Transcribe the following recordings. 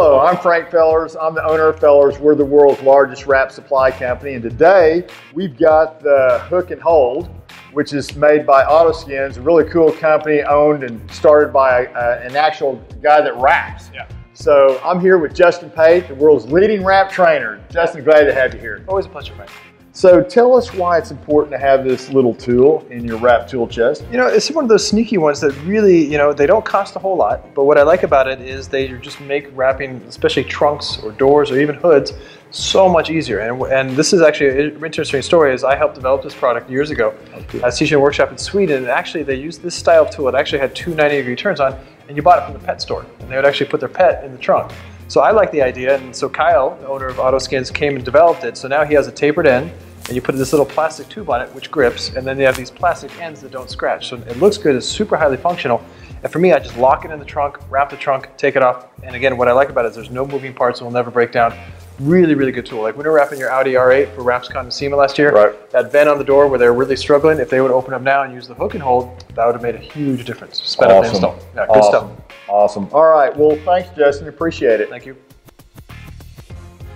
Hello, I'm Frank Fellers. I'm the owner of Fellers. We're the world's largest wrap supply company, and today we've got the Hook and Hold, which is made by Autoskins, a really cool company owned and started by an actual guy that wraps. Yeah. So I'm here with Justin Pate, the world's leading wrap trainer. Justin, glad to have you here. Always a pleasure, Frank. So tell us why it's important to have this little tool in your wrap tool chest. You know, it's one of those sneaky ones that really, they don't cost a whole lot, but what I like about it is they just make wrapping, especially trunks or doors or even hoods, so much easier. And this is actually an interesting story, is I helped develop this product years ago. I was teaching a workshop in Sweden, and actually they used this style of tool. It actually had two 90-degree turns on, and you bought it from the pet store, and they would actually put their pet in the trunk. So I like the idea, and so Kyle, the owner of Autoskins, came and developed it. So now he has a tapered end, and you put this little plastic tube on it which grips, and then you have these plastic ends that don't scratch. So it looks good, it's super highly functional. And for me, I just lock it in the trunk, wrap the trunk, take it off. And again, what I like about it is there's no moving parts, it will never break down. Really, really good tool. Like when we were wrapping your Audi R8 for Rapscon and SEMA last year, right, that vent on the door where they're really struggling, if they would open up now and use the hook and hold, that would have made a huge difference. Sped up the install. Yeah, good stuff. Awesome. All right, well, thanks, Justin. Appreciate it. Thank you.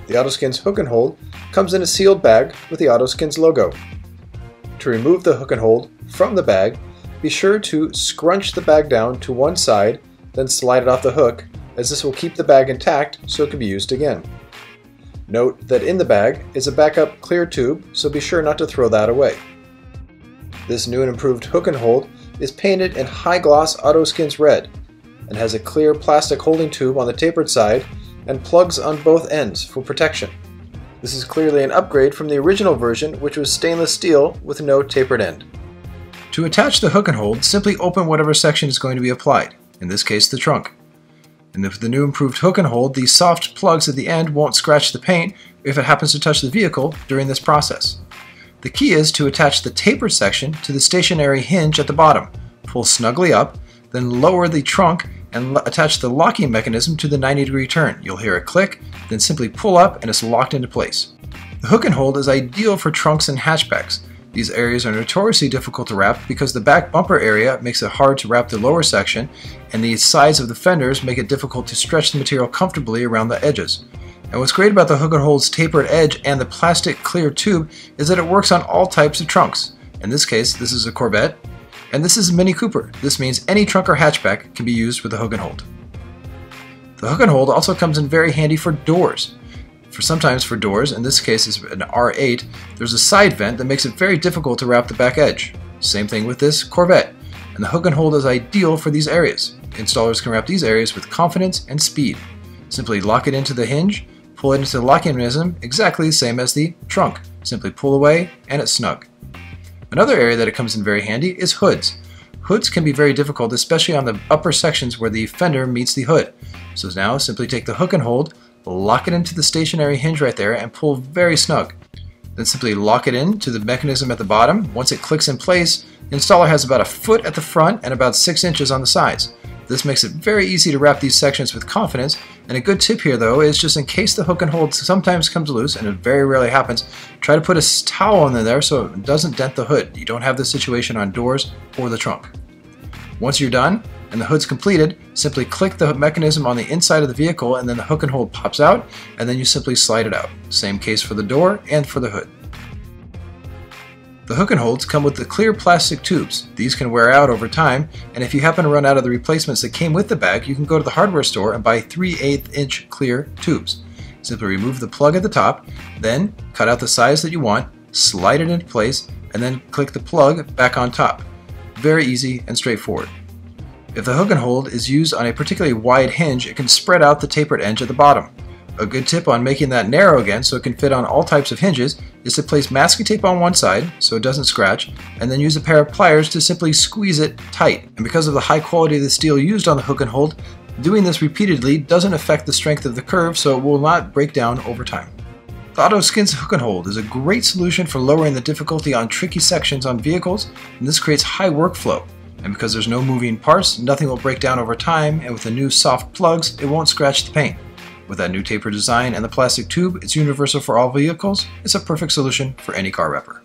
The Autoskins Hook and Hold comes in a sealed bag with the Autoskins logo. To remove the hook and hold from the bag, be sure to scrunch the bag down to one side, then slide it off the hook, as this will keep the bag intact so it can be used again. Note that in the bag is a backup clear tube, so be sure not to throw that away. This new and improved hook and hold is painted in high gloss Autoskins red and has a clear plastic holding tube on the tapered side and plugs on both ends for protection. This is clearly an upgrade from the original version, which was stainless steel with no tapered end. To attach the hook and hold, simply open whatever section is going to be applied, in this case the trunk. And with the new improved hook and hold, these soft plugs at the end won't scratch the paint if it happens to touch the vehicle during this process. The key is to attach the tapered section to the stationary hinge at the bottom. Pull snugly up, then lower the trunk and attach the locking mechanism to the 90-degree turn. You'll hear a click, then simply pull up and it's locked into place. The hook and hold is ideal for trunks and hatchbacks. These areas are notoriously difficult to wrap because the back bumper area makes it hard to wrap the lower section, and the sides of the fenders make it difficult to stretch the material comfortably around the edges. And what's great about the hook and hold's tapered edge and the plastic clear tube is that it works on all types of trunks. In this case, this is a Corvette, and this is a Mini Cooper. This means any trunk or hatchback can be used with the hook and hold. The hook and hold also comes in very handy for doors. Sometimes for doors, in this case is an R8, there's a side vent that makes it very difficult to wrap the back edge. Same thing with this Corvette, and the hook and hold is ideal for these areas. Installers can wrap these areas with confidence and speed. Simply lock it into the hinge, pull it into the locking mechanism, exactly the same as the trunk. Simply pull away and it's snug. Another area that it comes in very handy is hoods. Hoods can be very difficult, especially on the upper sections where the fender meets the hood. So now simply take the hook and hold, lock it into the stationary hinge right there and pull very snug. Then simply lock it into the mechanism at the bottom. Once it clicks in place, the installer has about a foot at the front and about 6 inches on the sides. This makes it very easy to wrap these sections with confidence, and a good tip here though is just in case the hook and hold sometimes comes loose, and it very rarely happens, try to put a towel in there so it doesn't dent the hood. You don't have this situation on doors or the trunk. Once you're done and the hood's completed, simply click the mechanism on the inside of the vehicle and then the hook and hold pops out, and then you simply slide it out. Same case for the door and for the hood. The hook and holds come with the clear plastic tubes. These can wear out over time, and if you happen to run out of the replacements that came with the bag, you can go to the hardware store and buy 3/8-inch clear tubes. Simply remove the plug at the top, then cut out the size that you want, slide it into place, and then click the plug back on top. Very easy and straightforward. If the hook and hold is used on a particularly wide hinge, it can spread out the tapered edge at the bottom. A good tip on making that narrow again so it can fit on all types of hinges is to place masking tape on one side so it doesn't scratch, and then use a pair of pliers to simply squeeze it tight. And because of the high quality of the steel used on the hook and hold, doing this repeatedly doesn't affect the strength of the curve, so it will not break down over time. The Autoskins Hook and Hold is a great solution for lowering the difficulty on tricky sections on vehicles, and this creates high workflow. And because there's no moving parts, nothing will break down over time, and with the new soft plugs, it won't scratch the paint. With that new taper design and the plastic tube, it's universal for all vehicles. It's a perfect solution for any car wrapper.